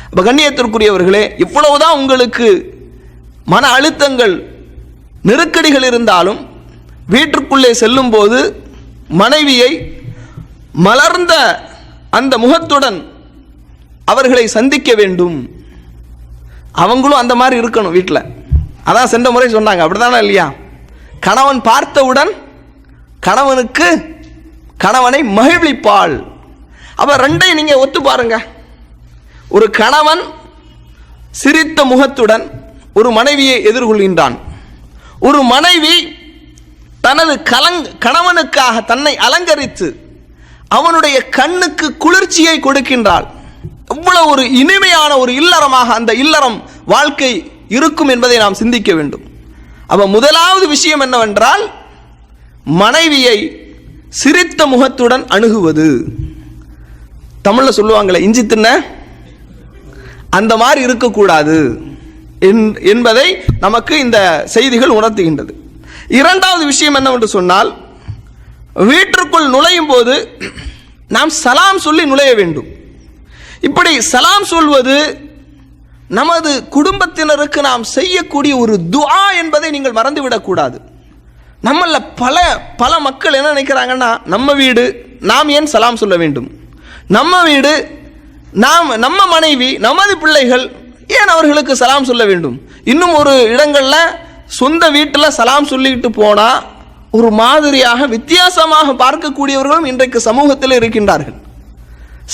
இப்போ கண்ணியத்திற்குரியவர்களே, இவ்வளவுதான் உங்களுக்கு மன அழுத்தங்கள் நெருக்கடிகள் இருந்தாலும் வீட்டிற்குள்ளே செல்லும் போது மனைவியை மலர்ந்த அந்த முகத்துடன் அவர்களை சந்திக்க வேண்டும். அவங்களும் அந்த மாதிரி இருக்கணும் வீட்டில். அதான் சென்ற முறை சொன்னாங்க, அப்படிதானே இல்லையா? கணவன் பார்த்தவுடன் கணவனை மகிழ்விப்பாள். அப்ப ரெண்டையும் நீங்க ஒத்து பாருங்க. ஒரு கணவன் சிரித்த முகத்துடன் ஒரு மனைவியை எதிர்கொள்கின்றான். ஒரு மனைவி தனது கணவனுக்காக தன்னை அலங்கரித்து அவனுடைய கண்ணுக்கு குளிர்ச்சியை கொடுக்கின்றாள். எவ்வளவு ஒரு இனிமையான ஒரு இல்லறமாக அந்த இல்லறம் வாழ்க்கை இருக்கும் என்பதை நாம் சிந்திக்க வேண்டும். அப்ப முதலாவது விஷயம் என்னவென்றால், மனைவியை சிரித்த முகத்துடன் அணுகுவது. தமிழ்ல சொல்லுவாங்களே, இஞ்சி தின்ன அந்த மாதிரி இருக்கக்கூடாது என்பதை நமக்கு இந்த செய்திகள் உணர்த்துகின்றது. இரண்டாவது விஷயம் என்னவென்று சொன்னால், வீட்டிற்குள் நுழையும் போது நாம் சலாம் சொல்லி நுழைய வேண்டும். இப்படி சலாம் சொல்வது நமது குடும்பத்தினருக்கு நாம் செய்யக்கூடிய ஒரு துஆ என்பதை நீங்கள் மறந்துவிடக்கூடாது. நம்மள பல மக்கள் என்ன நினைக்கிறாங்கன்னா, நம்ம வீடு நாம் ஏன் சலாம் சொல்ல வேண்டும், நம்ம வீடு நம்ம மனைவி நமது பிள்ளைகள் ஏன் அவர்களுக்கு சலாம் சொல்ல வேண்டும். இன்னும் ஒரு இடங்களில் சொந்த வீட்டில் சலாம் சொல்லிட்டு போனா ஒரு மாதிரியாக வித்தியாசமாக பார்க்கக்கூடியவர்களும் இன்றைக்கு சமூகத்தில் இருக்கின்றார்கள்.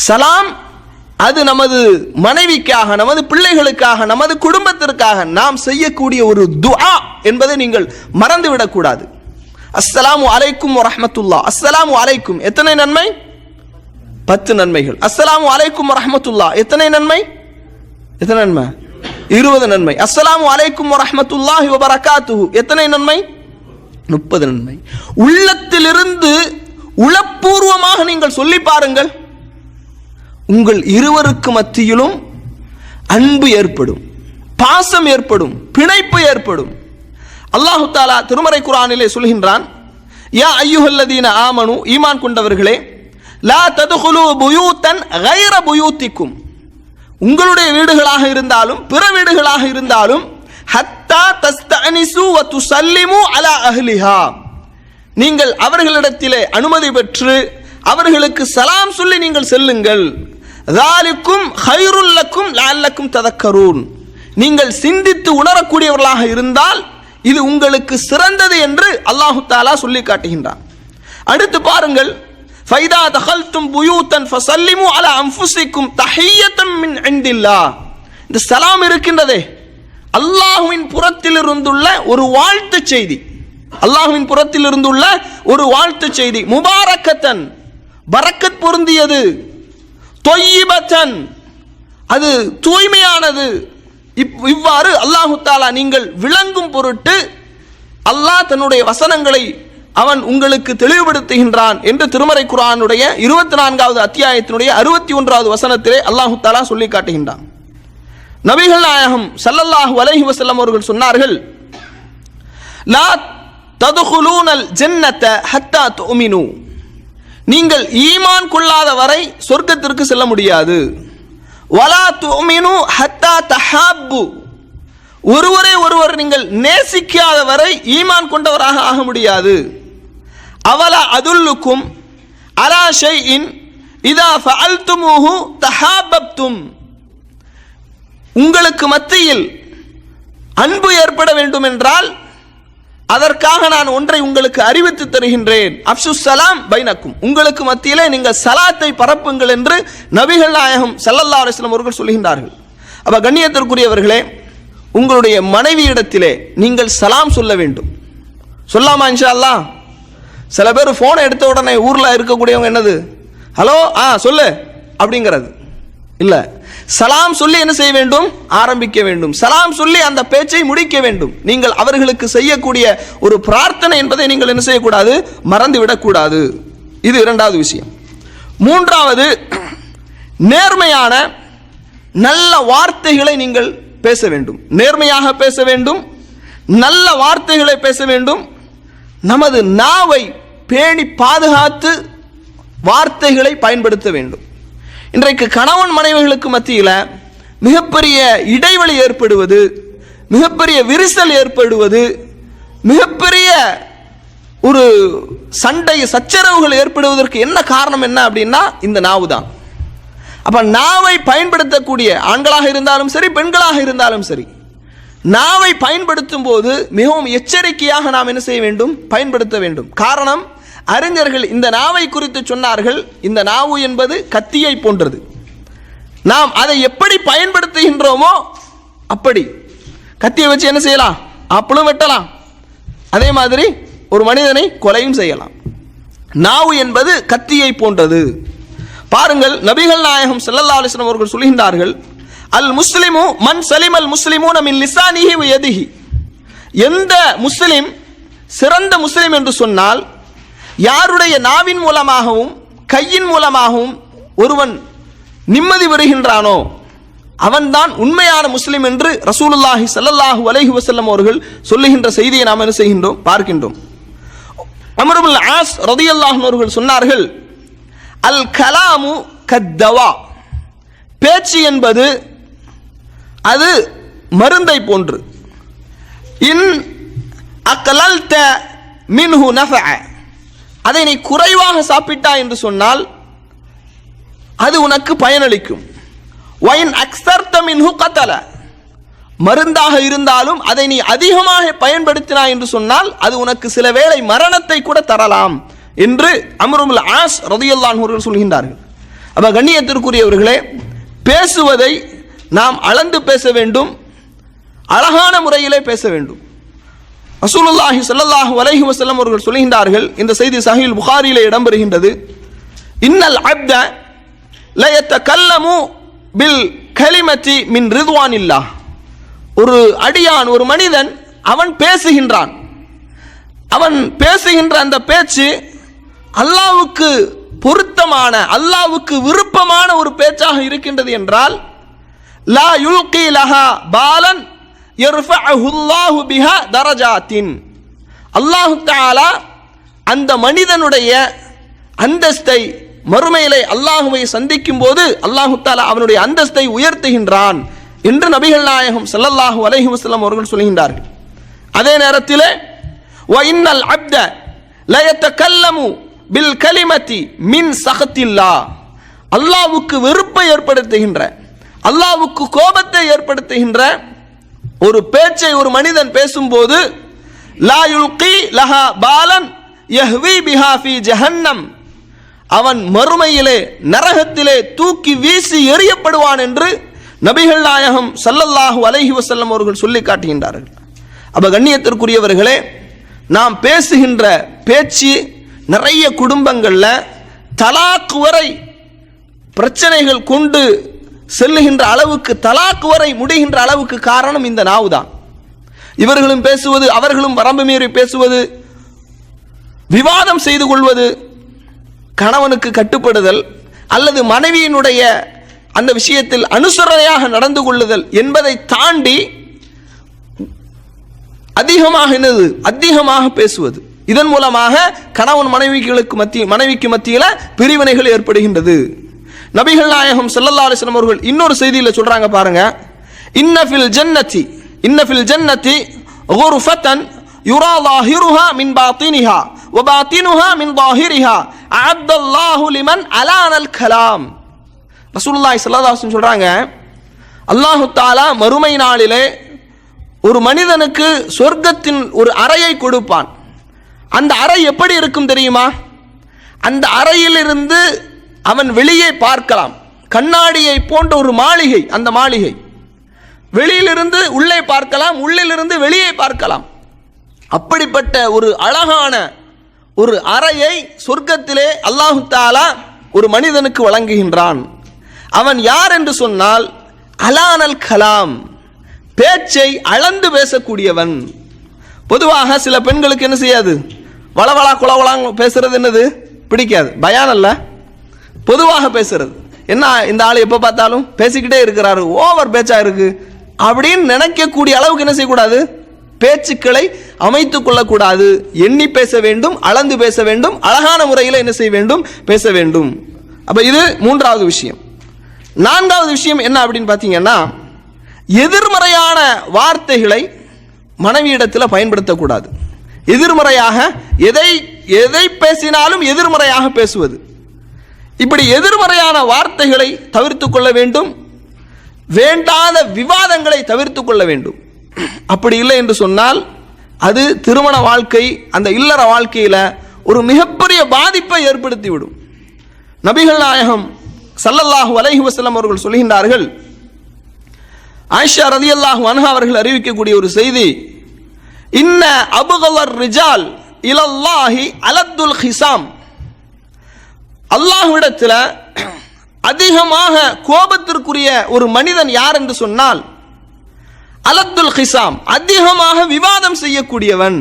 சலாம் அது நமது மனைவிக்காக, நமது பிள்ளைகளுக்காக, நமது குடும்பத்திற்காக நாம் செய்யக்கூடிய ஒரு துஆ என்பதை நீங்கள் மறந்துவிடக்கூடாது. அஸ்ஸலாமு அலைக்கும் வரஹ்மத்துல்லாஹ். அஸ்ஸலாமு அலைக்கும் எத்தனை நன்மை? 10 நன்மைகள். அஸ்ஸலாமு அலைக்கும் வரஹ்மத்துல்லாஹ் எத்தனை நன்மை? 20 நன்மை. அஸ்ஸலாமு அலைக்கும் வரஹ்மத்துல்லாஹி வபரகாத்துஹு எத்தனை நன்மை? 30 நன்மை. உள்ளத்திலிருந்து உளப்பூர்வமாக நீங்கள் சொல்லி பாருங்கள், உங்கள் இருவருக்கு மத்தியிலும் அன்பு ஏற்படும், பாசம் ஏற்படும், பிணைப்பு ஏற்படும். அல்லாஹு தஆலா திருமறை குர்ஆனிலே சொல்கின்றான், யா அய்யுஹல்லதீன ஆமனு, ஈமான் கொண்டவர்களே, லா ததுகுலு புயூத்தன் கைர புயூத்திக்கும், உங்களுடைய வீடுகளாக இருந்தாலும் பிற வீடுகளாக இருந்தாலும், ஹத்தா தஸ்தஅனிசு வ துஸல்லிமு அலா அஹ்லிஹா, நீங்கள் அவர்களிடத்திலே அனுமதி பெற்று அவர்களுக்கு சலாம் சொல்லி நீங்கள் செல்லுங்கள். ذَلِكُمْ خَيْرٌ لَكُمْ لَعَلَّكُمْ تَذَكَّرُونَ, நீங்கள் சிந்தித்து உணரக்கூடியவர்களாக இருந்தால் இது உங்களுக்கு சிறந்தது என்று அல்லாஹு தஆலா சொல்லி காட்டுகின்றான். அடுத்து பாருங்கள், فَإِذَا دَخَلْتُمْ بُيُوتًا فَسَلِّمُوا عَلَى أَنفُسِكُمْ تَحِيَّةً مِنْ عِنْدِ اللَّهِ, இந்த சலாம் இருக்கின்றதே அல்லாஹ்வின் புறத்தில் இருந்துள்ள ஒரு வாழ்த்து செய்தி. அல்லாஹ்வின் புறத்தில் இருந்துள்ள ஒரு வாழ்த்து செய்தி. முபாரக்கத்தன், பரக்கத் பொருந்தியது. தொய்யிபத்தன், அது தூய்மையானது. இவ்வாறு அல்லாஹு தஆலா நீங்கள் விளங்கும் பொருட்டு அல்லாஹ் தன்னுடைய வசனங்களை அவன் உங்களுக்கு தெளிவுபடுத்துகின்றான் என்று திருமறை குர்ஆனுடைய 24வது அத்தியாயத்தினுடைய 61வது வசனத்திலே அல்லாஹு தஆலா சொல்லி காட்டுகின்றான். நபிகள் நாயகம் ஸல்லல்லாஹு அலைஹி வஸல்லம் அவர்கள் சொன்னார்கள், லா ததுகுலூனல் ஜன்னத ஹத்தா துமினு, நீங்கள் ஈமான் கொள்ளாத வரை சொர்க்கத்திற்கு செல்ல முடியாது. வலா துமினு ஹத்தா தஹாப்பு, ஒருவரை ஒருவர் நீங்கள் நேசிக்காத வரை ஈமான் கொண்டவராக ஆக முடியாது. அவலா அதுல்லுக்கும் அலா ஷைஇன் இதா ஃபஅல்துமுஹு தஹாபப்தும், உங்களுக்கு மத்தியில் அன்பு ஏற்பட வேண்டும் என்றால் அதற்காக நான் ஒன்றை உங்களுக்கு அறிவித்து தருகின்றேன். அஃப்ஷுஸ் ஸலாம் பைனக்கும், உங்களுக்கு மத்தியிலே நீங்கள் சலாத்தை பரப்புங்கள் என்று நபிகள் நாயகம் ஸல்லல்லாஹு அலைஹி வஸல்லம் அவர்கள் சொல்கின்றார்கள். அப்ப கண்ணியத்திற்குரியவர்களே, உங்களுடைய மனைவியிடத்திலே நீங்கள் சலாம் சொல்ல வேண்டும். சொல்லாமா இன்ஷா அல்லாஹ்? சில பேர் போனை எடுத்த உடனே ஊரில் இருக்கக்கூடியவங்க என்னது, ஹலோ சொல்லு அப்படிங்கிறது இல்லை. சலாம் சொல்லி என்ன செய்ய வேண்டும்? ஆரம்பிக்க வேண்டும். சலாம் சொல்லி அந்த பேச்சை முடிக்க வேண்டும். நீங்கள் அவர்களுக்கு செய்யக்கூடிய ஒரு பிரார்த்தனை என்பதை நீங்கள் என்ன செய்யக்கூடாது? மறந்துவிடக்கூடாது. இது இரண்டாவது விஷயம். மூன்றாவது, நேர்மையான நல்ல வார்த்தைகளை நீங்கள் பேச வேண்டும். நேர்மையாக பேச வேண்டும், நல்ல வார்த்தைகளை பேச வேண்டும். நமது நாவை பேணி பாதுகாத்து வார்த்தைகளை பயன்படுத்த வேண்டும். இன்றைக்கு கணவன் மனைவிகளுக்கு மத்தியில் மிகப்பெரிய இடைவெளி ஏற்படுவது, மிகப்பெரிய விரிசல் ஏற்படுவது, மிகப்பெரிய ஒரு சண்டை சச்சரவுகள் ஏற்படுவதற்கு என்ன காரணம் என்ன அப்படின்னா இந்த நாவு தான். அப்ப நாவை பயன்படுத்தக்கூடிய ஆண்களாக இருந்தாலும் சரி பெண்களாக இருந்தாலும் சரி, நாவை பயன்படுத்தும் போது மிகவும் எச்சரிக்கையாக நாம் என்ன செய்ய வேண்டும், பயன்படுத்த வேண்டும். காரணம், அறிஞர்கள் இந்த நாவை குறித்து சொன்னார்கள், இந்த நாவு என்பது கத்தியை போன்றது. நாம் அதை எப்படி பயன்படுத்துகின்றோமோ அப்படி. கத்தியை வச்சு என்ன செய்யலாம், அப்பளும் வெட்டலாம், அதே மாதிரி ஒரு மனிதனை கொலையும் செய்யலாம். நாவு என்பது கத்தியை போன்றது. பாருங்கள், நபிகள் நாயகம் ஸல்லல்லாஹு அலைஹி வஸல்லம் அவர்கள் சொல்கின்றார்கள், அல் முஸ்லிமு மன் சலிமல் முஸ்லிமூன மின் லிசானிஹி வ யதிஹி. எந்த முஸ்லிம் சிறந்த முஸ்லிம் என்று சொன்னால், யாருடைய நாவின் மூலமாகவும் கையின் மூலமாகவும் ஒருவன் நிம்மதி பெறுகின்றானோ அவன்தான் உண்மையான முஸ்லிம் என்று ரசூலுல்லாஹி ஸல்லல்லாஹு அலைஹி வஸல்லம் அவர்கள் சொல்லுகின்ற செய்தியை நாம் என்ன செய்கின்றோம், பார்க்கின்றோம். அம்ர் இப்னு ஆஸ் ரலியல்லாஹு அன்ஹு அவர்கள் சொன்னார்கள், அல் கலாமு கத்தவா. பேச்சு என்பது அது மருந்தை போன்று. இன் அக்லல்த மின்ஹு நஃபஅ. அதை நீ குறைவாக சாப்பிட்டா என்று சொன்னால் அது உனக்கு பயனளிக்கும். வைன் அக்ஸர்த மின்ஹு கதல. மருந்தாக இருந்தாலும் அதை நீ அதிகமாக பயன்படுத்தினாய் என்று சொன்னால் அது உனக்கு சில வேளை மரணத்தை கூட தரலாம் என்று அம்ர் இப்னு ஆஸ் ரலியல்லாஹு அன்ஹு அவர்கள் சொல்கின்றார்கள். அப்ப கண்ணியத்திற்குரியவர்களே, பேசுவதை நாம் அளந்து பேச வேண்டும், அழகான முறையிலே பேச வேண்டும். ரசூலுல்லாஹி ஸல்லல்லாஹு அலைஹி வஸல்லம் அவர்கள் சொல்கின்றார்கள், இந்த செய்தி சஹீஹ் புகாரியிலே இடம்பெறுகின்றது, இன்னல் அப்த ல யதகல்லமு பில் கலிமத்தி மின் ரிதுவானில்லாஹ். ஒரு அடியான், ஒரு மனிதன், அவன் பேசுகின்றான். அவன் பேசுகின்ற அந்த பேச்சு அல்லாஹ்வுக்கு பொருத்தமான, அல்லாஹ்வுக்கு விருப்பமான ஒரு பேச்சாக இருக்கின்றது என்றால், லா யுல்கி லஹா பாலன் யர்ஃபஅஹு அல்லாஹு பிஹா தரஜாத்தின். அல்லாஹ் தஆலா அந்த மனிதனுடைய அந்தஸ்தை மறுமையிலே அல்லாஹ்வை சந்திக்கும் போது அல்லாஹ் தஆலா அவனுடைய அந்தஸ்தை உயர்த்துகின்றான் என்று நபிகள் நாயகம் ஸல்லல்லாஹு அலைஹி வஸல்லம் அவர்கள் சொல்கின்றார்கள். அதே நேரத்தில் வ இன்னல் அப்த ல யதகல்லமு பில் கலிமத்தி மின் சஹத்தில்லாஹ். அல்லாஹ்வுக்கு வெறுப்பை ஏற்படுத்துகின்ற, அல்லாஹ்வுக்கு கோபத்தை ஏற்படுத்துகின்ற ஒரு பேச்சை ஒரு மனிதன் பேசும்போது, லா யுல்கி லஹா பாலன் யஹ்வி பிஹா ஃபீ ஜஹன்னம். அவன் மறுமையிலே நரகத்திலே தூக்கி வீசி எறியப்படுவான் என்று நபிகள் நாயகம் ஸல்லல்லாஹு அலைஹி வஸல்லம் அவர்கள் சொல்லி காட்டுகின்றார்கள். அப்ப கண்ணியத்திற்குரியவர்களே, நாம் பேசுகின்ற பேச்சு நிறைய குடும்பங்கள்ல தலாக் வரை பிரச்சனைகள் கொண்டு செல்லுகின்ற அளவுக்கு, தலாக் வரை முடிகின்ற அளவுக்கு காரணம் இந்த நாவு தான். இவர்களும் பேசுவது, அவர்களும் வரம்பு மீறி பேசுவது, விவாதம் செய்து கொள்வது, கணவனுக்கு கட்டுப்படுதல் அல்லது மனைவியினுடைய அந்த விஷயத்தில் அனுசரணையாக நடந்து கொள்ளுதல் என்பதை தாண்டி அதிகமாக பேசுவது. இதன் மூலமாக கணவன் மனைவிக்கு மத்தியில் பிரிவினைகள் ஏற்படுகின்றது. நபிகள் நாயகம் ஸல்லல்லாஹு அலைஹி வஸல்லம் அவர்கள் இன்னொரு செய்தியில் சொல்றாங்க பாருங்க, இன்ன ஃபில் ஜன்னதி குர்ஃபத்தன் யுரா ظاهرها من باطنها وباطنها من ظاهرها أعد الله لمن ألان الكلام. ரசூலுல்லாஹி ஸல்லல்லாஹு அலைஹி வஸல்லம் சொல்றாங்க, அல்லாஹ் தஆலா மறுமை நாளிலே ஒரு மனிதனுக்கு சொர்க்கத்தின் ஒரு அறையை கொடுப்பான். அந்த அறை எப்படி இருக்கும் தெரியுமா? அந்த அறையிலிருந்து அவன் வெளியே பார்க்கலாம். கண்ணாடியை போன்ற ஒரு மாளிகை. அந்த மாளிகை வெளியிலிருந்து உள்ளே பார்க்கலாம், உள்ளிலிருந்து வெளியே பார்க்கலாம். அப்படிப்பட்ட ஒரு அழகான ஒரு அறையை சொர்க்கத்திலே அல்லாஹ் தஆலா ஒரு மனிதனுக்கு வழங்குகின்றான். அவன் யார் என்று சொன்னால், அலானல் கலாம், பேச்சை அளந்து பேசக்கூடியவன். பொதுவாக சில பெண்களுக்கு என்ன செய்யாது, வளவளா குளவளா பேசுறது என்னது பிடிக்காது, பயான் அல்ல, பொதுவாக பேசுறது. என்ன இந்த ஆள் எப்போ பார்த்தாலும் பேசிக்கிட்டே இருக்கிறாரு, ஓவர் பேச்சா இருக்கு அப்படின்னு நினைக்கக்கூடிய அளவுக்கு என்ன செய்யக்கூடாது, பேச்சுக்களை அமைத்துக் கொள்ளக்கூடாது. எண்ணி பேச வேண்டும், அளந்து பேச வேண்டும், அழகான முறையில் என்ன செய்ய வேண்டும், பேச வேண்டும். அப்ப இது மூன்றாவது விஷயம். நான்காவது விஷயம் என்ன அப்படின்னு பார்த்தீங்கன்னா, எதிர்மறையான வார்த்தைகளை மனைவியிடத்தில் பயன்படுத்தக்கூடாது. எதிர்மறையாக எதை பேசினாலும் எதிர்மறையாக பேசுவது, இப்படி எதிர்மறையான வார்த்தைகளை தவிர்த்து கொள்ள வேண்டும். வேண்டாத விவாதங்களை தவிர்த்து கொள்ள வேண்டும். அப்படி இல்லை என்று சொன்னால் அது திருமண வாழ்க்கை, அந்த இல்லற வாழ்க்கையில் ஒரு மிகப்பெரிய பாதிப்பை ஏற்படுத்திவிடும். நபிகள் நாயகம் ஸல்லல்லாஹு அலைஹி வஸல்லம் அவர்கள் சொல்கின்றார்கள், ஆயிஷா ரலியல்லாஹு அன்ஹா அவர்கள் அறிவிக்கக்கூடிய ஒரு செய்தி, இன்ன அபுகலர் ரிஜால் இலல்லாஹி அலத்துல் ஹிசாம், அல்லாஹ்விடத்தில் அதிகமாக கோபத்திற்குரிய ஒரு மனிதன் யார் என்று சொன்னால் அலத்துல் ஹிசாம், அதிகமாக விவாதம் செய்யக்கூடியவன்,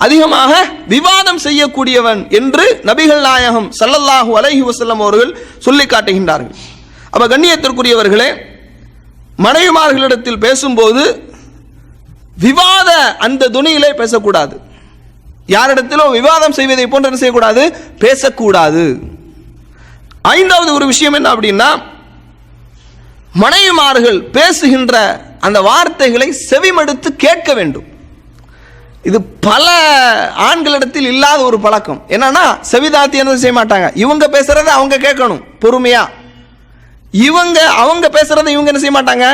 அதிகமாக விவாதம் செய்யக்கூடியவன் என்று நபிகள் நாயகம் ஸல்லல்லாஹு அலைஹி வஸல்லம் அவர்கள் சொல்லி காட்டுகின்றார்கள். அப்ப கண்ணியத்திற்குரியவர்களே, மனைவிமார்களிடத்தில் பேசும்போது விவாத அந்த துணியிலே பேசக்கூடாது. யாரிடத்திலோ விவாதம் செய்வதை போன்று என்ன செய்யக்கூடாது, பேசக்கூடாது. ஐந்தாவது ஒரு விஷயம் என்ன அப்படின்னா, மனைவிமார்கள் பேசுகின்ற அந்த வார்த்தைகளை செவிமடுத்து கேட்க வேண்டும். இது பல ஆண்களிடத்தில் இல்லாத ஒரு பழக்கம். என்னன்னா, செவிதாத்தி என்ன செய்ய மாட்டாங்க, இவங்க பேசுறதை அவங்க கேட்கணும் பொறுமையா, அவங்க பேசுறதை இவங்க என்ன செய்ய மாட்டாங்க,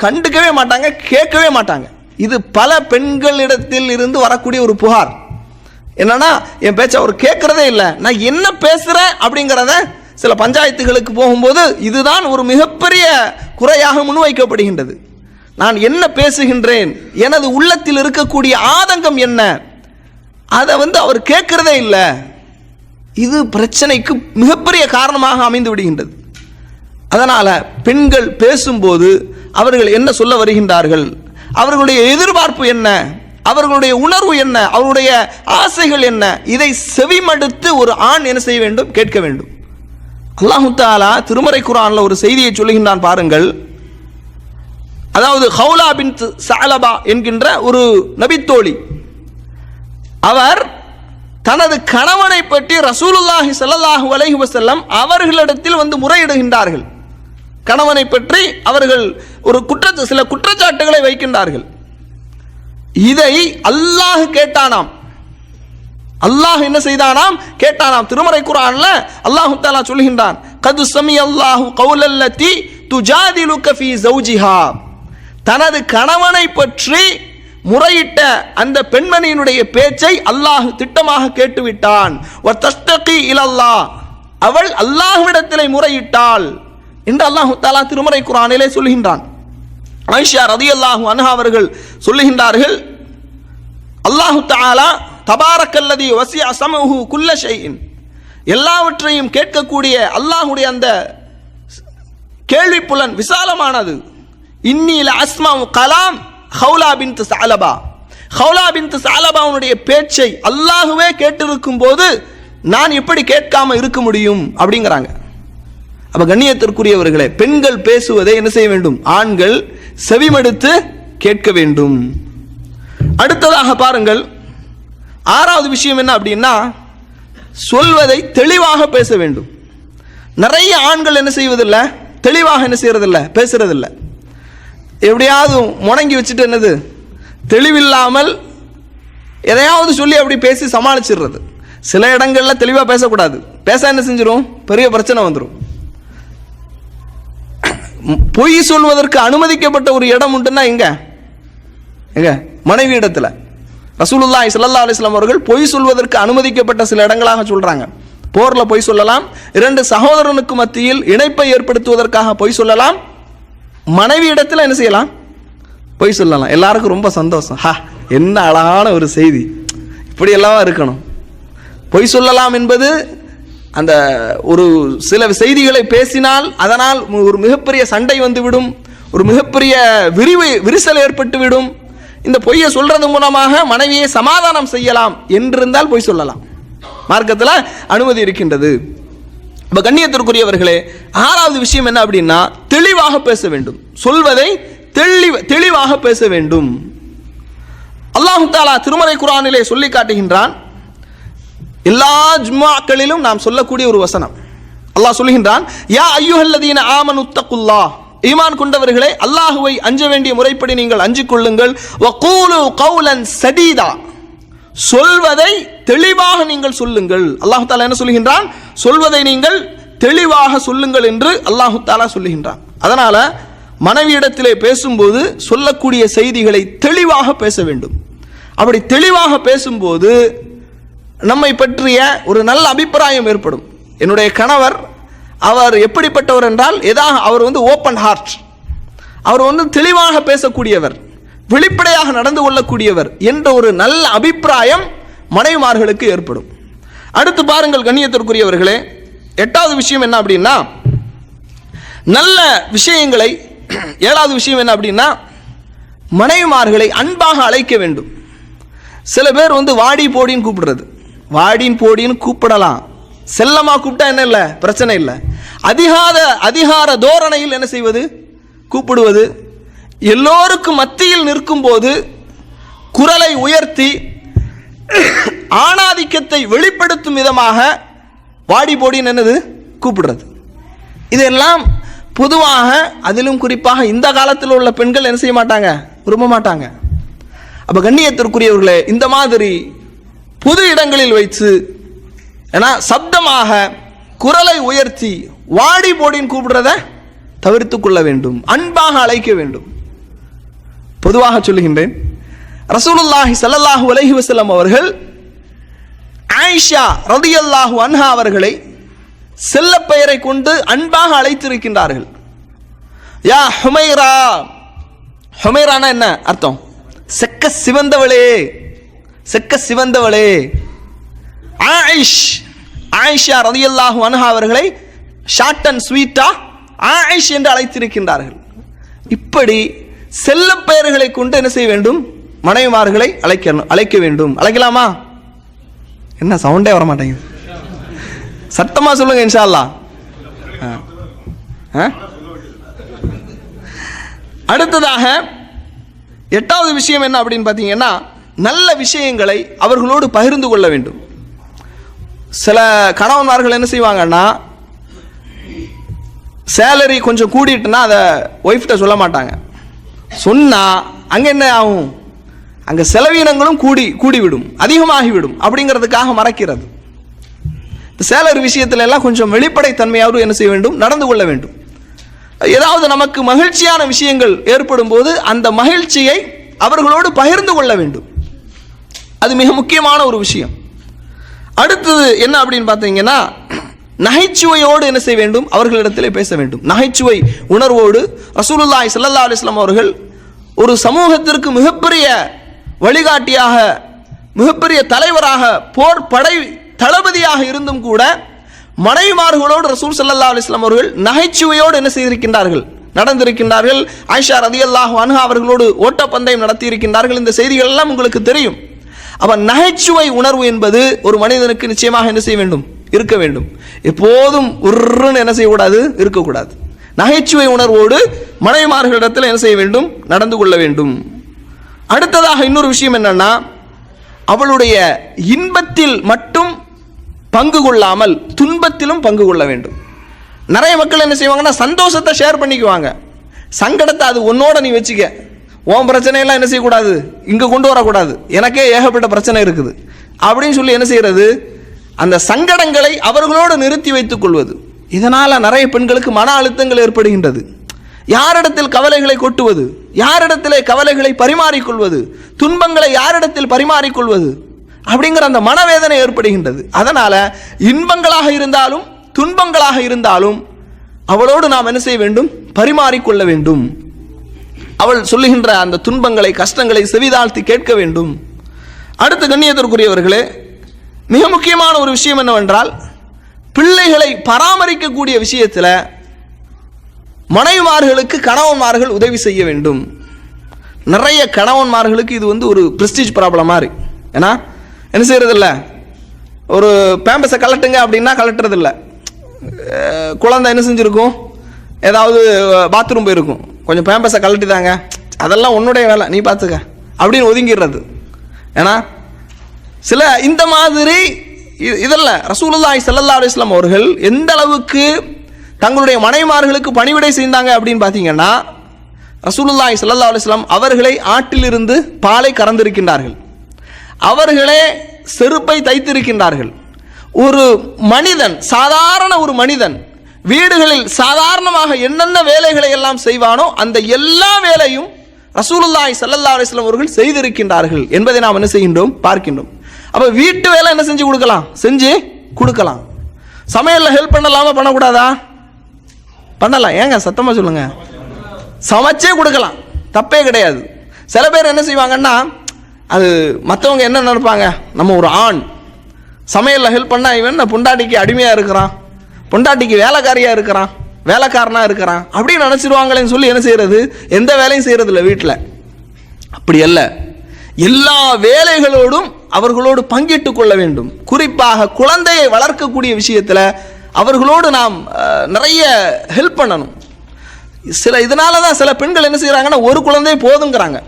கண்டுக்கவே மாட்டாங்க, கேட்கவே மாட்டாங்க. இது பல பெண்களிடத்தில் இருந்து வரக்கூடிய ஒரு புகார். என்னன்னா, என் பேச்ச அவர் கேட்கறதே இல்லை, நான் என்ன பேசுறேன் அப்படிங்கிறத சில பஞ்சாயத்துகளுக்கு போகும்போது இதுதான் ஒரு மிகப்பெரிய குறையாக முன்வைக்கப்படுகின்றது. நான் என்ன பேசுகின்றேன், எனது உள்ளத்தில் இருக்கக்கூடிய ஆதங்கம் என்ன, அதை அவர் கேட்கறதே இல்லை. இது பிரச்சனைக்கு மிகப்பெரிய காரணமாக அமைந்து விடுகின்றது. அதனால பெண்கள் பேசும்போது அவர்கள் என்ன சொல்ல வருகின்றார்கள், அவர்களுடைய எதிர்பார்ப்பு என்ன, அவர்களுடைய உணர்வு என்ன, அவருடைய ஆசைகள் என்ன, இதை செவிமடுத்து ஒரு ஆண் என்ன செய்ய வேண்டும், கேட்க வேண்டும். அல்லாஹ் தஆலா திருமறை குர்ஆன்ல ஒரு செய்தியை சொல்லுகின்றான் பாருங்கள். அதாவது ஹவுலா பின்த் ஸஅலபா என்கின்ற ஒரு நபித்தோழி, அவர் தனது கணவனை பற்றி ரசூலுல்லாஹி ஸல்லல்லாஹு அலைஹி வஸல்லம் அவர்களிடத்தில் முறையிடுகின்றார்கள். கணவனை பற்றி அவர்கள் ஒரு சில குற்றச்சாட்டுகளை வைக்கின்றார்கள். இதை அல்லாஹ் கேட்டானாம். அல்லாஹ் என்ன செய்தானாம், கேட்டானாம். திருமறை குர்ஆன்ல அல்லாஹ் தஆலா சொல்கின்றான், கது ஸமியல்லாஹு கௌலல்லதி துஜாதிலுக ஃபீ ஸௌஜிஹா, தனது கணவனை பற்றி முறையிட்ட அந்த பெண்மணியினுடைய பேச்சை அல்லாஹ் திட்டமாக கேட்டுவிட்டான். வ தஸ்தகி இலல்லாஹ், அவள் அல்லாஹ்விடத்திலே முறையிட்டாள் என்று அல்லாஹ் தஆலா திருமறை குர்ஆனிலே சொல்கின்றான். ஆயிஷா ரலியல்லாஹு அன்ஹா அவர்கள் சொல்லுகின்றார்கள், அல்லாஹ் தஆலா தபாரக்கல்லதி வசிஅ ஸமஉஹு குல்ல ஷைஇன், எல்லாவற்றையும் கேட்கக்கூடிய அல்லாஹ்வுடைய அந்த கேள்விப்புலன் விசாலமானது. இன்னி லஅஸ்மஉ கலாம் ஹவுலா பின்த் ஸஅலபா, ஹவுலா பின்த் ஸஅலபாவுடைய பேச்சை அல்லாஹ்வே கேட்டிருக்கும் போது நான் எப்படி கேட்காம இருக்க முடியும் அப்படிங்கிறாங்க. அப்ப கண்ணியத்திற்குரியவர்களே, பெண்கள் பேசுவதை என்ன செய்ய வேண்டும், ஆண்கள் செவிமடுத்து கேட்க வேண்டும். அடுத்ததாக பாருங்கள், ஆறாவது விஷயம் என்ன அப்படின்னா, சொல்வதை தெளிவாக பேச வேண்டும். நிறைய ஆண்கள் என்ன செய்வதில்லை, தெளிவாக என்ன செய்யறதில்லை, பேசுறதில்லை. எப்படியாவது முடங்கி வச்சுட்டு என்னது, தெளிவில்லாமல் எதையாவது சொல்லி அப்படி பேசி சமாளிச்சிடுறது. சில இடங்கள்ல தெளிவாக பேசக்கூடாது, பேச என்ன செஞ்சிடும், பெரிய பிரச்சனை வந்துடும். பொய் சொல்வதற்கு அனுமதிக்கப்பட்ட ஒரு இடம் உண்டுன்னா எங்க மனைவி இடத்துல. ரசூலுல்லாஹி ஸல்லல்லாஹு அலைஹி வஸல்லம் அவர்கள் பொய் சொல்வதற்கு அனுமதிக்கப்பட்ட சில இடங்களாக சொல்றாங்க. போர்ல பொய் சொல்லலாம், இரண்டு சகோதரனுக்கு மத்தியில் இணைப்பை ஏற்படுத்துவதற்காக பொய் சொல்லலாம், மனைவி இடத்துல என்ன செய்யலாம், பொய் சொல்லலாம். எல்லாருக்கும் ரொம்ப சந்தோஷம், என்ன அழகான ஒரு செய்தி, இப்படி எல்லாம் இருக்கணும். பொய் சொல்லலாம் என்பது அந்த ஒரு சில செய்திகளை பேசினால் அதனால் ஒரு மிகப்பெரிய சண்டை வந்துவிடும், ஒரு மிகப்பெரிய விரிசல் ஏற்பட்டுவிடும். இந்த பொய்யை சொல்றது மூலமாக மனைவியை சமாதானம் செய்யலாம் என்றிருந்தால் பொய் சொல்லலாம், மார்க்கத்தில் அனுமதி இருக்கின்றது. இப்போ கண்ணியத்திற்குரியவர்களே, ஆறாவது விஷயம் என்ன அப்படின்னா, தெளிவாக பேச வேண்டும். சொல்வதை தெளிவாக பேச வேண்டும். அல்லாஹ் தஆலா திருமறை குர்ஆனிலே சொல்லி காட்டுகின்றான். எல்லா ஜும்ஆக்களிலும் நாம் சொல்லக்கூடிய ஒரு வசனம், அல்லாஹ் சொல்கின்றான், யா அய்யுஹல்லதீன ஆமனு தக்குல்லாஹ், ஈமான் கொண்டவர்களே அல்லாஹுவை அஞ்ச வேண்டிய முறைப்படி நீங்கள் அஞ்சிக் கொள்ளுங்கள். வகூலு கௌலன் சதீதா, சொல்வதை தெளிவாக நீங்கள் சொல்லுங்கள். அல்லாஹ் தஆலா என்ன சொல்கின்றான்? சொல்வதை நீங்கள் தெளிவாக சொல்லுங்கள் என்று அல்லாஹ் தஆலா சொல்லுகின்றான். அதனால மனைவியிடத்திலே பேசும்போது சொல்லக்கூடிய செய்திகளை தெளிவாக பேச வேண்டும். அப்படி தெளிவாக பேசும்போது நம்மை பற்றிய ஒரு நல்ல அபிப்பிராயம் ஏற்படும். என்னுடைய கணவர் அவர் எப்படிப்பட்டவர் என்றால், அவர் ஓப்பன் ஹார்ட், அவர் தெளிவாக பேசக்கூடியவர், வெளிப்படையாக நடந்து கொள்ளக்கூடியவர் என்ற ஒரு நல்ல அபிப்பிராயம் மனைவிமார்களுக்கு ஏற்படும். அடுத்து பாருங்கள் கண்ணியத்திற்குரியவர்களே, 8வது விஷயம் என்ன அப்படின்னா, நல்ல விஷயங்களை 7வது விஷயம் என்ன அப்படின்னா, மனைவிமார்களை அன்பாக அழைக்க வேண்டும். சில பேர் வாடி போடின்னு கூப்பிடுறது, வாடின் போடின்னு கூப்பிடலாம், செல்லமா கூப்பிட்டா என்ன இல்லை, பிரச்சனை இல்லை. அதிகார தோரணையில் என்ன செய்வது, கூப்பிடுவது, எல்லோருக்கும் மத்தியில் நிற்கும் போது குரலை உயர்த்தி ஆணாதிக்கத்தை வெளிப்படுத்தும் விதமாக வாடி போடின்னு என்னது கூப்பிடுறது, இதெல்லாம் பொதுவாக, அதிலும் குறிப்பாக இந்த காலத்தில் உள்ள பெண்கள் என்ன செய்ய மாட்டாங்க, விரும்ப மாட்டாங்க. அப்ப கண்ணியத்திற்குரியவர்களே, இந்த மாதிரி பொது இடங்களில் வைத்து சப்தமாக குரலை உயர்த்தி வாடி போடின்னு கூப்பிடுறத தவிர்த்து கொள்ள வேண்டும், அன்பாக அழைக்க வேண்டும். பொதுவாக சொல்லுகின்றேன், ரசூலுல்லாஹி ஸல்லல்லாஹு அலைஹி வஸல்லம் அவர்கள் ஆயிஷா ரலியல்லாஹு அன்ஹா அவர்களை செல்ல பெயரை கொண்டு அன்பாக அழைத்திருக்கின்றார்கள். யா ஹுமைரா, ஹுமைரானா என்ன அர்த்தம்? செக்க சிவந்தவளே, செக்க சிவந்தவளே. ஆயிஷா ரலியல்லாஹு அன்ஹா அவர்களை ஷார்ட் அண்ட் ஸ்வீட்டா ஆயிஷ் என்று அழைத்திருக்கின்றார்கள். இப்படி செல்ல பெயர்களை கொண்டு என்ன செய்ய வேண்டும், மனைவிமார்களை அழைக்க வேண்டும். அழைக்கலாமா? என்ன சவுண்டே வர மாட்டேங்குது, சத்தமா சொல்லுங்க இன்ஷா அல்லாஹ். அடுத்ததாக 8வது விஷயம் என்ன அப்படின்னு பார்த்தீங்கன்னா, நல்ல விஷயங்களை அவர்களோடு பகிர்ந்து கொள்ள வேண்டும். சில கணவன்மார்கள் என்ன செய்வாங்கன்னா, சேலரி கொஞ்சம் கூடிட்டுனா அதை ஒய்ஃப்கிட்ட சொல்ல மாட்டாங்க. சொன்னால் அங்கே என்ன ஆகும், அங்கே செலவீனங்களும் கூடிவிடும், அதிகமாகிவிடும். அப்படிங்கிறதுக்காக மறைக்கிறது. சேலரி விஷயத்துல எல்லாம் கொஞ்சம் வெளிப்படைத்தன்மையாவது என்ன செய்ய வேண்டும், நடந்து கொள்ள வேண்டும். ஏதாவது நமக்கு மகிழ்ச்சியான விஷயங்கள் ஏற்படும் போது அந்த மகிழ்ச்சியை அவர்களோடு பகிர்ந்து கொள்ள வேண்டும். அது மிக முக்கியமான ஒரு விஷயம். அடுத்தது என்ன அப்படின்னு பார்த்தீங்கன்னா, நகைச்சுவையோடு என்ன செய்ய வேண்டும், அவர்களிடத்திலே பேச வேண்டும். நகைச்சுவை உணர்வோடு ரசூலுல்லாஹி ஸல்லல்லாஹு அலைஹி வஸல்லம் அவர்கள் ஒரு சமூகத்திற்கு மிகப்பெரிய வழிகாட்டியாக, மிகப்பெரிய தலைவராக, போர் படை தளபதியாக இருந்தும் கூட மனைவிமார்களோடு ரசூல் ஸல்லல்லாஹு அலைஹி வஸல்லம் அவர்கள் நகைச்சுவையோடு என்ன செய்திருக்கின்றார்கள், நடந்திருக்கின்றார்கள். ஆயிஷா ரலியல்லாஹு அன்ஹா அவர்களோடு ஓட்டப்பந்தயம் நடத்தி இருக்கின்றார்கள். இந்த செய்திகள் எல்லாம் உங்களுக்கு தெரியும். அப்ப நகைச்சுவை உணர்வு என்பது ஒரு மனிதனுக்கு நிச்சயமாக என்ன செய்ய வேண்டும், இருக்க வேண்டும். எப்போதும் உருன்னு என்ன செய்யக்கூடாது, இருக்கக்கூடாது. நகைச்சுவை உணர்வோடு மனைவிமார்களிடத்தில் என்ன செய்ய வேண்டும், நடந்து கொள்ள வேண்டும். அடுத்ததாக இன்னொரு விஷயம் என்னன்னா, அவளுடைய இன்பத்தில் மட்டும் பங்கு கொள்ளாமல் துன்பத்திலும் பங்கு கொள்ள வேண்டும். நிறைய மக்கள் என்ன செய்வாங்கன்னா, சந்தோஷத்தை ஷேர் பண்ணிக்குவாங்க, சங்கடத்தை அது உன்னோட நீ வச்சுக்க, உன் பிரச்சனையெல்லாம் என்ன செய்யக்கூடாது, இங்கே கொண்டு வரக்கூடாது, எனக்கே ஏகப்பட்ட பிரச்சனை இருக்குது அப்படின்னு சொல்லி என்ன செய்யறது, அந்த சங்கடங்களை அவர்களோடு நிறுத்தி வைத்துக் கொள்வது. இதனால் நிறைய பெண்களுக்கு மன அழுத்தங்கள் ஏற்படுகின்றது. யாரிடத்தில் கவலைகளை கொட்டுவது, யாரிடத்திலே கவலைகளை பரிமாறிக்கொள்வது, துன்பங்களை யாரிடத்தில் பரிமாறிக்கொள்வது அப்படிங்கிற அந்த மனவேதனை ஏற்படுகின்றது. அதனால இன்பங்களாக இருந்தாலும் துன்பங்களாக இருந்தாலும் அவளோடு நாம் என்ன செய்ய வேண்டும், பரிமாறிக்கொள்ள வேண்டும். அவள் சொல்லுகின்ற அந்த துன்பங்களை, கஷ்டங்களை செவிதாழ்த்தி கேட்க வேண்டும். அடுத்த கண்ணியத்திற்குரியவர்களே, மிக முக்கியமான ஒரு விஷயம் என்னவென்றால், பிள்ளைகளை பராமரிக்கக்கூடிய விஷயத்தில் மனைவிமார்களுக்கு கணவன்மார்கள் உதவி செய்ய வேண்டும். நிறைய கணவன்மார்களுக்கு இது ஒரு பிரஸ்டீஜ் ப்ராப்ளம் மாதிரி. ஏன்னா என்ன செய்யறதில்ல, ஒரு பேம்பஸை கலட்டுங்க அப்படின்னா கலட்டுறதில்ல. குழந்தை என்ன செஞ்சுருக்கும், ஏதாவது பாத்ரூம் போயிருக்கும், கொஞ்சம் பேம்பஸை கலட்டிதாங்க, அதெல்லாம் உன்னுடைய வேலை, நீ பார்த்துக்க அப்படின்னு ஒதுங்கிடுறது. ஏன்னா சில இந்த மாதிரி இதல்ல ரசூலுல்லாஹி ஸல்லல்லாஹு அலைஹி வஸல்லம் அவர்கள் எந்த அளவுக்கு தங்களுடைய மனைவிமார்களுக்கு பணிவிடை செய்தாங்க அப்படின்னு பார்த்தீங்கன்னா, ரசூலுல்லாஹி ஸல்லல்லாஹு அலைஹி வஸல்லம் அவர்களை ஆட்டிலிருந்து பாலை கறந்திருக்கின்றார்கள், அவர்களே செருப்பை தைத்திருக்கின்றார்கள். ஒரு மனிதன், சாதாரண ஒரு மனிதன் வீடுகளில் சாதாரணமாக என்னென்ன வேலைகளை எல்லாம் செய்வானோ அந்த எல்லா வேலையும் ரசூலுல்லாஹி ஸல்லல்லாஹு அலைஹி வஸல்லம் அவர்கள் செய்திருக்கின்றார்கள் என்பதை நாம் என்ன செய்கின்றோம், பார்க்கின்றோம். அப்போ வீட்டு வேலை என்ன செஞ்சு கொடுக்கலாம், செஞ்சு கொடுக்கலாம். சமையலில் ஹெல்ப் பண்ணலாமா, பண்ணக்கூடாதா? பண்ணலாம். ஏங்க சத்தமாக சொல்லுங்க, சமைச்சே கொடுக்கலாம், தப்பே கிடையாது. சில பேர் என்ன செய்வாங்கன்னா, அது மற்றவங்க என்ன நினைப்பாங்க, நம்ம ஒரு ஆண் சமையலில் ஹெல்ப் பண்ணால் இவன் பொண்டாட்டிக்கு அடிமையாக இருக்கிறான், பொண்டாட்டிக்கு வேலைக்காரியாக இருக்கிறான், வேலைக்காரனாக இருக்கிறான் அப்படின்னு நினச்சிடுவாங்களேன்னு சொல்லி என்ன செய்கிறது, எந்த வேலையும் செய்கிறது இல்லை வீட்டில். அப்படி அல்ல, எல்லா வேலைகளோடும் அவர்களோடு பங்கிட்டு கொள்ள வேண்டும். குறிப்பாக குழந்தையை வளர்க்கக்கூடிய விஷயத்தில் அவர்களோடு நாம் நிறைய ஹெல்ப் பண்ணணும். இதனால தான் சில பெண்கள் என்ன செய்கிறாங்கன்னா, ஒரு குழந்தை போதுங்கிறாங்க.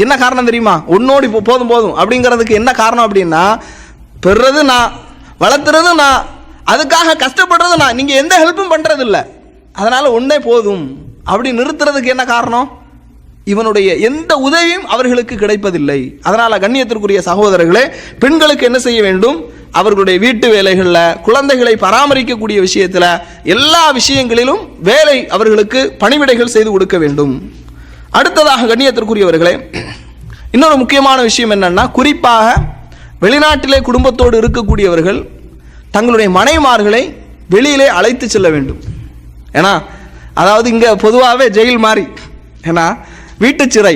என்ன காரணம் தெரியுமா? உன்னோடு இப்போ போதும் போதும் அப்படிங்கிறதுக்கு என்ன காரணம் அப்படின்னா, பெறுறது நான், வளர்த்துறது நான், அதுக்காக கஷ்டப்படுறது நான், நீங்கள் எந்த ஹெல்ப்பும் பண்ணுறது இல்லை, அதனால் ஒன்றே போதும் அப்படி நிறுத்துறதுக்கு என்ன காரணம்? இவனுடைய எந்த உதவியும் அவர்களுக்கு கிடைப்பதில்லை. அதனால் கண்ணியத்திற்குரிய சகோதரர்களே, பெண்களுக்கு என்ன செய்ய வேண்டும், அவர்களுடைய வீட்டு வேலைகளில், குழந்தைகளை பராமரிக்கக்கூடிய விஷயத்தில், எல்லா விஷயங்களிலும் வேலை அவர்களுக்கு பணிவிடைகள் செய்து கொடுக்க வேண்டும். அடுத்ததாக கண்ணியத்திற்குரியவர்களே, இன்னொரு முக்கியமான விஷயம் என்னன்னா, குறிப்பாக வெளிநாட்டிலே குடும்பத்தோடு இருக்கக்கூடியவர்கள் தங்களுடைய மனைவிமார்களை வெளியிலே அழைத்து செல்ல வேண்டும். ஏன்னா அதாவது இங்கே பொதுவாகவே ஜெயில் மாதிரி, ஏன்னா வீட்டு சிறை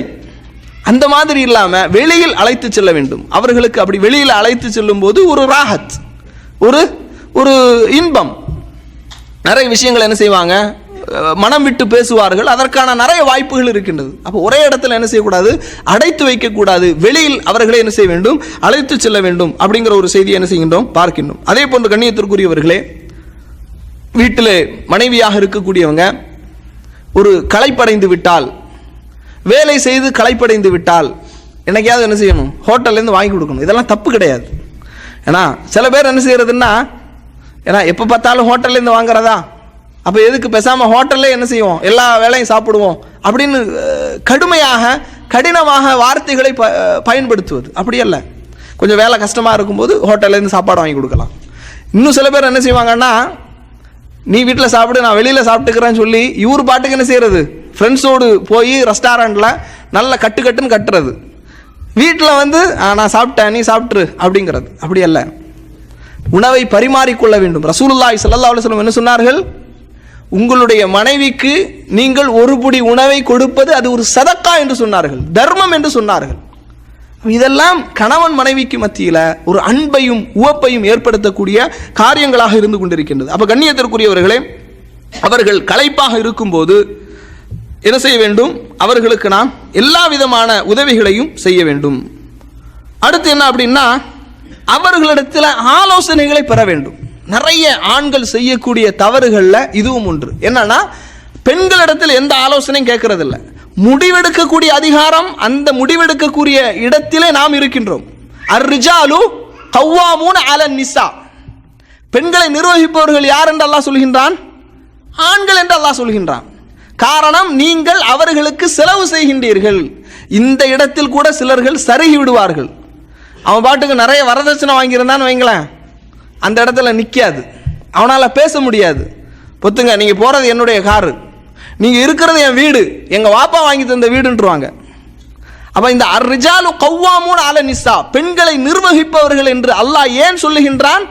அந்த மாதிரி இல்லாமல் வெளியில் அழைத்து செல்ல வேண்டும். அவர்களுக்கு அப்படி வெளியில் அழைத்து செல்லும் போது ஒரு ராஹத், ஒரு இன்பம், நிறைய விஷயங்கள் என்ன செய்வாங்க, மனம் விட்டு பேசுவார்கள். அதற்கான நிறைய வாய்ப்புகள் இருக்கின்றது. அப்போ ஒரே இடத்துல என்ன செய்யக்கூடாது, அடைத்து வைக்கக்கூடாது, வெளியில் அவர்களை என்ன செய்ய வேண்டும், அழைத்து செல்ல வேண்டும் அப்படிங்கிற ஒரு செய்தியை என்ன செய்கின்றோம், பார்க்கின்றோம். அதே போன்று கண்ணியத்திற்குரியவர்களே, வீட்டில் மனைவியாக இருக்கக்கூடியவங்க ஒரு களைப்படைந்து விட்டால், வேலை செய்து களைப்படைந்து விட்டால் என்னைக்காவது என்ன செய்யணும், ஹோட்டல்லேருந்து வாங்கி கொடுக்கணும். இதெல்லாம் தப்பு கிடையாது. ஏன்னா சில பேர் என்ன செய்யறதுன்னா, ஏன்னா எப்போ பார்த்தாலும் ஹோட்டல்லேருந்து வாங்குறதா, அப்போ எதுக்கு பேசாமல் ஹோட்டல்லே என்ன செய்வோம், எல்லா வேலையும் சாப்பிடுவோம் அப்படின்னு கடினமாக வார்த்தைகளை பயன்படுத்துவது. அப்படி அல்ல, கொஞ்சம் வேலை கஷ்டமாக இருக்கும்போது ஹோட்டல்லேருந்து சாப்பாடு வாங்கி கொடுக்கலாம். இன்னும் சில பேர் என்ன செய்வாங்கன்னா, நீ வீட்டில் சாப்பிடு, நான் வெளியில் சாப்பிட்டுக்கிறேன்னு சொல்லி இவர் பாட்டுக்கு என்ன செய்கிறது, ஃப்ரெண்ட்ஸோடு போய் ரெஸ்டாரண்ட்டில் நல்ல கட்டுன்னு கட்டுறது, வீட்டில் வந்து நான் சாப்பிட்டேன் நீ சாப்பிட்ரு அப்படிங்கிறது. அப்படி அல்ல, உணவை பரிமாறிக்கொள்ள வேண்டும். ரசூலுல்லாஹி ஸல்லல்லாஹு அலைஹி வஸல்லம் என்ன சொன்னார்கள், உங்களுடைய மனைவிக்கு நீங்கள் ஒரு புடி உணவை கொடுப்பது அது ஒரு சதக்கா என்று சொன்னார்கள், தர்மம் என்று சொன்னார்கள். இதெல்லாம் கணவன் மனைவிக்கு மத்தியில் ஒரு அன்பையும் உவப்பையும் ஏற்படுத்தக்கூடிய காரியங்களாக இருந்து கொண்டிருக்கின்றது. அப்போ கண்ணியத்திற்குரியவர்களே, அவர்கள் களைப்பாக இருக்கும்போது என்ன செய்ய வேண்டும், அவர்களுக்கு நாம் எல்லா விதமான உதவிகளையும் செய்ய வேண்டும். அடுத்து என்ன அப்படின்னா, அவர்களிடத்தில் ஆலோசனைகளை பெற வேண்டும். நிறைய ஆண்கள் செய்யக்கூடிய தவறுகளில் இதுவும் ஒன்று. என்னன்னா, பெண்களிடத்தில் எந்த ஆலோசனையும் கேட்கறது இல்லை. முடிவெடுக்கக்கூடிய அதிகாரம், அந்த முடிவெடுக்கக்கூடிய இடத்திலே நாம் இருக்கின்றோம். அர்ரிஜாலு கவ்வாமூன அலன் நிசா, பெண்களை நிர்வகிப்பவர்கள் யார் என்று அல்லாஹ் சொல்கின்றான், ஆண்கள் என்று அல்லாஹ் சொல்கின்றான். காரணம், நீங்கள் அவர்களுக்கு செலவு செய்கின்றீர்கள். இந்த இடத்தில் கூட சிலர்கள் சருகி விடுவார்கள். அவன் பாட்டுக்கு நிறைய வரதட்சணை வாங்கியிருந்தான்னு வைங்களேன், அந்த இடத்துல நிற்காது, அவனால் பேச முடியாது. பொத்துங்க, நீங்கள் போகிறது என்னுடைய காரு, நீங்கள் இருக்கிறது என் வீடு, எங்கள் வாப்பா வாங்கி தந்த வீடுன்றுவாங்க. அப்போ இந்த அர்ரிஜாலு கவ்வாமூன அலன் நிசா, பெண்களை நிர்வகிப்பவர்கள் என்று அல்லாஹ் ஏன் சொல்லுகின்றான்?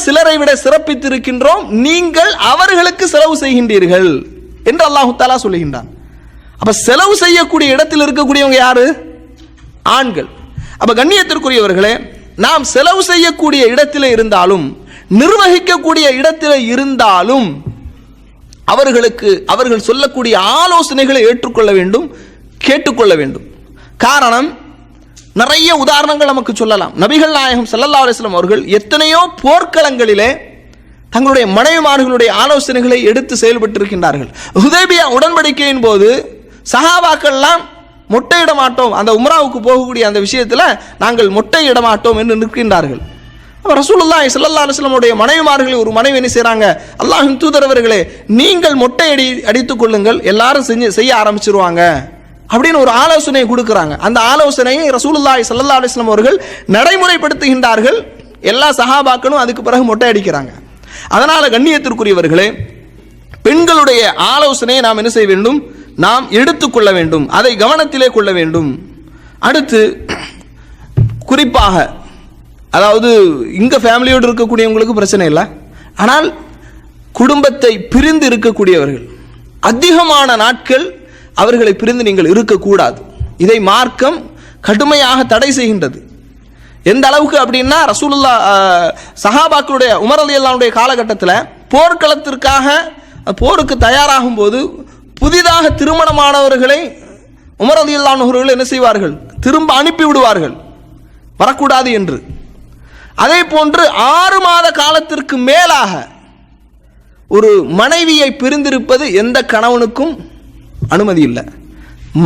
சிலரை விட சிறப்பித்திருக்கின்றோம், நீங்கள் அவர்களுக்கு செலவு செய்கின்றீர்கள் என்று அல்லாஹு தஆலா சொல்லுகின்றான். அப்ப செலவு செய்யக்கூடிய இடத்தில் இருக்கக்கூடியவங்க யாரு? ஆண்கள். அப்ப கண்ணியத்திற்குரியவர்களே, நாம் செலவு செய்யக்கூடிய இடத்தில் இருந்தாலும் நிர்வகிக்கக்கூடிய இடத்தில் இருந்தாலும் அவர்கள் சொல்லக்கூடிய ஆலோசனைகளை ஏற்றுக்கொள்ள வேண்டும், கேட்டுக்கொள்ள வேண்டும். காரணம், நிறைய உதாரணங்கள் நமக்கு சொல்லலாம். நபிகள் நாயகம் ஸல்லல்லாஹு அலைஹி வஸல்லம் அவர்கள் எத்தனையோ போர்க்களங்களிலே தங்களுடைய மனைவிமார்களுடைய ஆலோசனைகளை எடுத்து செயல்பட்டிருக்கின்றார்கள். ஹுதைபியா உடன்படிக்கையின் போது சஹாபாக்கள்லாம் மொட்டையிட மாட்டோம், அந்த உம்ராவுக்கு போகக்கூடிய அந்த விஷயத்தில் நாங்கள் மொட்டையிட மாட்டோம் என்று நிற்கின்றார்கள். ரசூலுல்லாஹி ஸல்லல்லாஹு அலைஹி வஸல்லம் உடைய மனைவிமார்களை ஒரு மனைவி என்ன செய்றாங்க, அல்லாஹ்வின் தூதர் அவர்களே நீங்கள் மொட்டை அடித்துக் கொள்ளுங்கள், எல்லாரும் செய்ய ஆரம்பிச்சிருவாங்க அப்படின்னு ஒரு ஆலோசனை கொடுக்குறாங்க. அந்த ஆலோசனையை ரசூலுல்லாஹி ஸல்லல்லாஹு அலைஹி வஸல்லம் அவர்கள் நடைமுறைப்படுத்துகின்றார்கள். எல்லா சஹாபாக்களும் அதுக்கு பிறகு மொட்டை அடிக்கிறாங்க. அதனால கண்ணியத்திற்குரியவர்களே, பெண்களுடைய ஆலோசனையை நாம் என்ன செய்ய வேண்டும், நாம் எடுத்துக்கொள்ள வேண்டும், அதை கவனத்திலே கொள்ள வேண்டும். அடுத்து குறிப்பாக, அதாவது இங்க ஃபேமிலியோடு இருக்கக்கூடியவங்களுக்கு பிரச்சனை இல்லை, ஆனால் குடும்பத்தை பிரிந்து இருக்கக்கூடியவர்கள் அதிகமான நாட்கள் அவர்களை பிரிந்து நீங்கள் இருக்கக்கூடாது. இதை மார்க்கம் கடுமையாக தடை செய்கின்றது. எந்த அளவுக்கு அப்படின்னா, ரசூலுல்லாஹ் சஹாபாக்களுடைய உமர் ரலியல்லாஹு அன்ஹுடைய காலகட்டத்தில் போர்க்களத்திற்காக போருக்கு தயாராகும் போது புதிதாக திருமணமானவர்களை உமர் ரலியல்லாஹு அன்ஹு அவர்கள் என்ன செய்வார்கள், திரும்ப அனுப்பி விடுவார்கள் வரக்கூடாது என்று. அதே போன்று 6 மாத காலத்திற்கு மேலாக ஒரு மனைவியை பிரிந்திருப்பது எந்த கணவனுக்கும் அனுமதி இல்லை.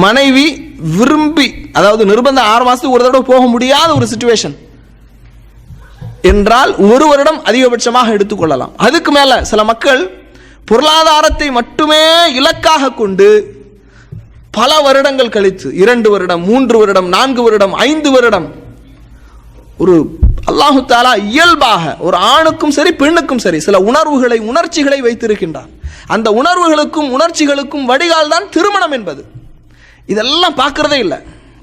மனைவி விரும்பி, அதாவது நிர்பந்தம் 6 மாதத்துக்கு ஒரு தடவை போக முடியாத ஒரு சிச்சுவேஷன் என்றால் 1 வருடம் அதிகபட்சமாக எடுத்துக்கொள்ளலாம். அதுக்கு மேல சில மக்கள் பொருளாதாரத்தை மட்டுமே இலக்காக கொண்டு பல வருடங்கள் கழித்து 2 வருடம் 3 வருடம் 4 வருடம் 5 வருடம் ஒரு அல்லாஹு தஆலா இயல்பாக ஒரு ஆணுக்கும் சரி பெண்ணுக்கும் சரி சில உணர்ச்சிகளை வைத்திருக்கின்றான். அந்த உணர்வுகளுக்கும் உணர்ச்சிகளுக்கும் வடிகால் தான் திருமணம் என்பது. இதெல்லாம் பார்க்கறதே இல்லை.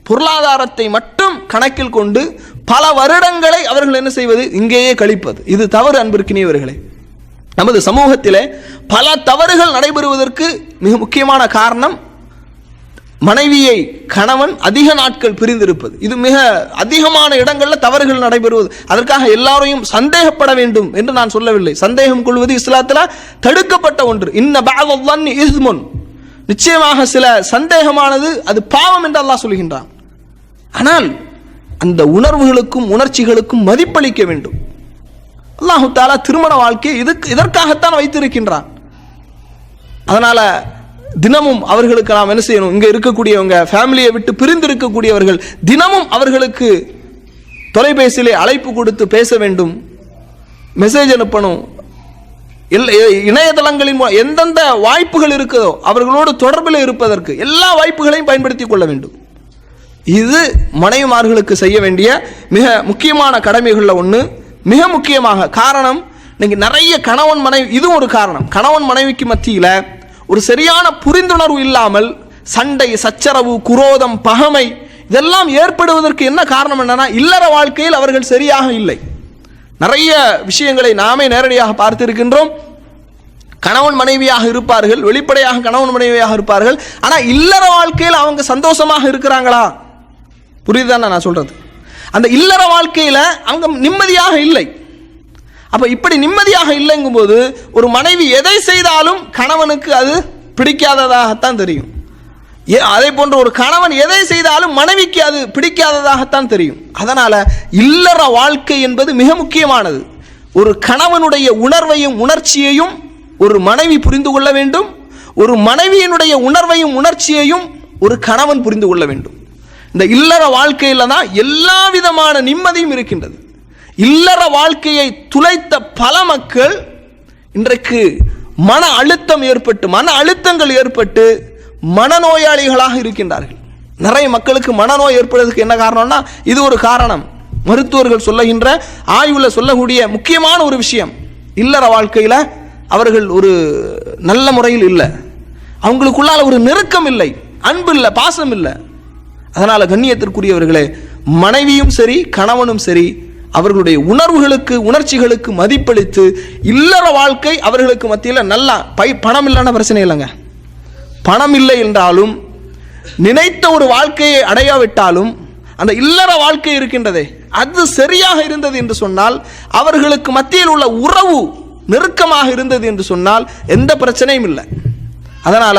பொருளாதாரத்தை மட்டும் கணக்கில் கொண்டு பல வருடங்களை அவர்கள் என்ன செய்வது, இங்கேயே கழிப்பது. இது தவறு அன்பிற்கினியவர்களே. நமது சமூகத்திலே பல தவறுகள் நடைபெறுவதற்கு மிக முக்கியமான காரணம் மனைவியை கணவன் அதிக நாட்கள் பிரிந்திருப்பது. இது மிக அதிகமான இடங்களில் தவறுகள் நடைபெறுவது. அதற்காக எல்லாரையும் சந்தேகப்பட வேண்டும் என்று நான் சொல்லவில்லை. சந்தேகம் கொள்வது இஸ்லாத்தில் தடுக்கப்பட்ட ஒன்று. இன்ன பஅதல் இஸ்முன், நிச்சயமாக சில சந்தேகமானது அது பாவம் என்று அல்லாஹ் சொல்கின்றான். ஆனால் அந்த உணர்வுகளுக்கும் உணர்ச்சிகளுக்கும் மதிப்பளிக்க வேண்டும். அல்லாஹு தஆலா திருமண வாழ்க்கையை இதற்காகத்தான் வைத்திருக்கின்றான். அதனால தினமும் அவர்களுக்கு நாம் என்ன செய்யணும், இங்கே இருக்கக்கூடியவங்க ஃபேமிலியை விட்டு பிரிந்து இருக்கக்கூடியவர்கள் தினமும் அவர்களுக்கு தொலைபேசியிலே அழைப்பு கொடுத்து பேச வேண்டும், மெசேஜ் அனுப்பணும். இணையதளங்களின் எந்தெந்த வாய்ப்புகள் இருக்குதோ அவர்களோடு தொடர்பில் இருப்பதற்கு எல்லா வாய்ப்புகளையும் பயன்படுத்திக் கொள்ள வேண்டும். இது மனைவிமார்களுக்கு செய்ய வேண்டிய மிக முக்கியமான கடமைகளில் ஒன்று. மிக முக்கியமாக காரணம், இன்னைக்கு நிறைய கணவன் மனைவி, இதுவும் ஒரு காரணம். கணவன் மனைவிக்கு மத்தியில் ஒரு சரியான புரிந்துணர்வு இல்லாமல் சண்டை சச்சரவு குரோதம் பகமை இதெல்லாம் ஏற்படுவதற்கு என்ன காரணம் என்னன்னா, இல்லற வாழ்க்கையில் அவர்கள் சரியாக இல்லை. நிறைய விஷயங்களை நாமே நேரடியாக பார்த்திருக்கின்றோம். கணவன் மனைவியாக இருப்பார்கள், வெளிப்படையாக கணவன் மனைவியாக இருப்பார்கள், ஆனால் இல்லற வாழ்க்கையில் அவங்க சந்தோஷமாக இருக்கிறாங்களா? புரியுதுதானே நான் சொல்றது? அந்த இல்லற வாழ்க்கையில் அவங்க நிம்மதியாக இல்லை. அப்ப இப்படி நிம்மதியாக இல்லைங்கும் போது ஒரு மனைவி எதை செய்தாலும் கணவனுக்கு அது பிடிக்காததாகத்தான் தெரியும். அதே போன்ற ஒரு கணவன் எதை செய்தாலும் மனைவிக்கு அது பிடிக்காததாகத்தான் தெரியும். அதனால இல்லற வாழ்க்கை என்பது மிக முக்கியமானது. ஒரு கணவனுடைய உணர்வையும் உணர்ச்சியையும் ஒரு மனைவி புரிந்து கொள்ள வேண்டும். ஒரு மனைவியினுடைய உணர்வையும் உணர்ச்சியையும் ஒரு கணவன் புரிந்து கொள்ள வேண்டும். இந்த இல்லற வாழ்க்கையில தான் எல்லா விதமான நிம்மதியும் இருக்கின்றது. இல்லற வாழ்க்கையை துளைத்த பல மக்கள் இன்றைக்கு மன அழுத்தங்கள் ஏற்பட்டு மனநோயாளிகளாக இருக்கின்றார்கள். நிறைய மக்களுக்கு மனநோய் ஏற்படுவதற்கு என்ன காரணம்னா, இது ஒரு காரணம். மருத்துவர்கள் சொல்லுகின்ற ஆய்வுல சொல்லக்கூடிய முக்கியமான ஒரு விஷயம், இல்லற வாழ்க்கையில அவர்கள் ஒரு நல்ல முறையில் இல்லை, அவங்களுக்குள்ளால ஒரு நெருக்கம் இல்லை, அன்பு இல்லை, பாசம் இல்லை. அதனால கண்ணியத்திற்குரியவர்களே, மனைவியும் சரி கணவனும் சரி அவர்களுடைய உணர்வுகளுக்கு உணர்ச்சிகளுக்கு மதிப்பளித்து இல்லற வாழ்க்கை அவர்களுக்கு மத்தியில் நல்லா பணம் இல்லைன்னா பிரச்சனை இல்லைங்க. பணம் இல்லை என்றாலும் நினைத்த ஒரு வாழ்க்கையை அடையாவிட்டாலும் அந்த இல்லற வாழ்க்கை இருக்கின்றதே அது சரியாக இருந்தது என்று சொன்னால், அவர்களுக்கு மத்தியில் உள்ள உறவு நெருக்கமாக இருந்தது என்று சொன்னால் எந்த பிரச்சனையும் இல்லை. அதனால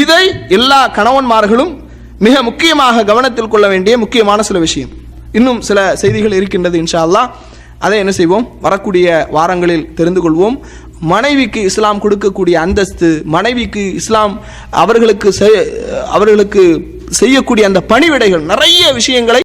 இதை எல்லா கணவன்மார்களும் மிக முக்கியமாக கவனத்தில் கொள்ள வேண்டிய முக்கியமான சில விஷயம். இன்னும் சில செய்திகள் இருக்கின்றது, இன்ஷா அல்லாஹ். அதை என்ன செய்வோம், வரக்கூடிய வாரங்களில் தெரிந்து கொள்வோம். மனைவிக்கு இஸ்லாம் கொடுக்கக்கூடிய அந்தஸ்து, மனைவிக்கு இஸ்லாம் அவர்களுக்கு செய்யக்கூடிய அந்த பணிவிடைகள், நிறைய விஷயங்களை